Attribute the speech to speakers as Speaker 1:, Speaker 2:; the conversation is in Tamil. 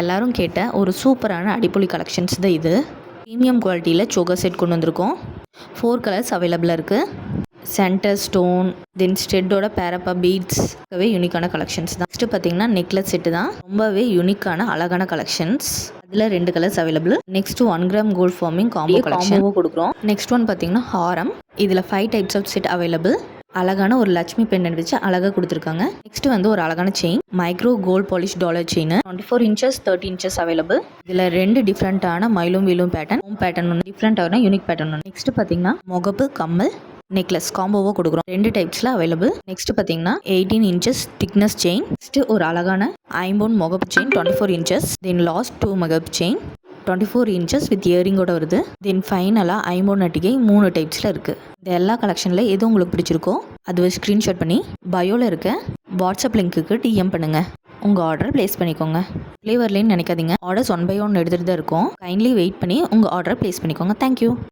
Speaker 1: எல்லாரும் கேட்ட ஒரு சூப்பரான அடிப்பொலி கலெக்ஷன்ஸ் தான் இது. ப்ரீமியம் குவாலிட்டியில் சோக்கர் செட் கொண்டு வந்திருக்கோம். 4 கலர்ஸ் அவைலபிளாக இருக்குது. சென்டர் ஸ்டோன், தென் ஸ்டெட்டோட பேரப்பா பீட்ஸ், யூனிக்கான கலெக்ஷன்ஸ் தான். நெக்ஸ்ட்டு பார்த்தீங்கன்னா நெக்லஸ் செட்டு தான். ரொம்பவே யூனிக்கான அழகான கலெக்ஷன்ஸ். அதில் 2 colours available. Next 1 gram gold forming combo collection கொடுக்குறோம். நெக்ஸ்ட் ஒன் பார்த்தீங்கன்னா ஹாரம். இதில் 5 டைப்ஸ் ஆஃப் செட் அவைலபிள். அழகான ஒரு லட்சுமி பெண்டன்ட் வச்சு அழகாக கொடுத்துருக்காங்க. நெக்ஸ்ட் வந்து ஒரு அழகான chain, micro gold polish dollar chain, 24 inches 30 inches available. இதில் 2 டிஃப்ரெண்ட்டான மயிலும் வீலும் பேட்டர்ன், ஹோம் பேட்டர்ன் ஒன்று, டிஃப்ரெண்ட்டான யூனிக் பேட்டர்ன் ஒன்று. நெக்ஸ்ட் பார்த்தீங்கன்னா முகப்பு கம்மல் நெக்லஸ் காம்போவோ கொடுக்குறோம். 2 டைப்ஸில் அவைலபிள். நெக்ஸ்ட் பார்த்தீங்கன்னா 18 இன்ச்சஸ் திக்னஸ் செயின். நெக்ஸ்ட் ஒரு அழகான ஐம்பொன் முகப்பு செயின் 24 இன்ச்சஸ். தென் லாஸ்ட் 2 முகப்பு செயின் 24 இன்ச்சஸ் வித் இயரிங்கோட வருது. தென் ஃபைனலாக ஐம்பொன் நட்டிகை 3 டைப்ஸில் இருக்குது. இந்த எல்லா கலெக்ஷனில் எது உங்களுக்கு பிடிச்சிருக்கோ அது ஸ்க்ரீன்ஷாட் பண்ணி பயோவில் இருக்க வாட்ஸ்அப் லிங்க்குக்கு டிஎம் பண்ணுங்கள். உங்கள் ஆர்டரை ப்ளேஸ் பண்ணிக்கோங்க. ஃப்ளேவர்லேன்னு நினைக்காதீங்க. ஆர்டர்ஸ் 1 by 1 எடுத்துகிட்டு தான் இருக்கும். கைண்ட்லி வெயிட் பண்ணி உங்கள் ஆர்டரை ப்ளேஸ் பண்ணிக்கோங்க. தேங்க்யூ.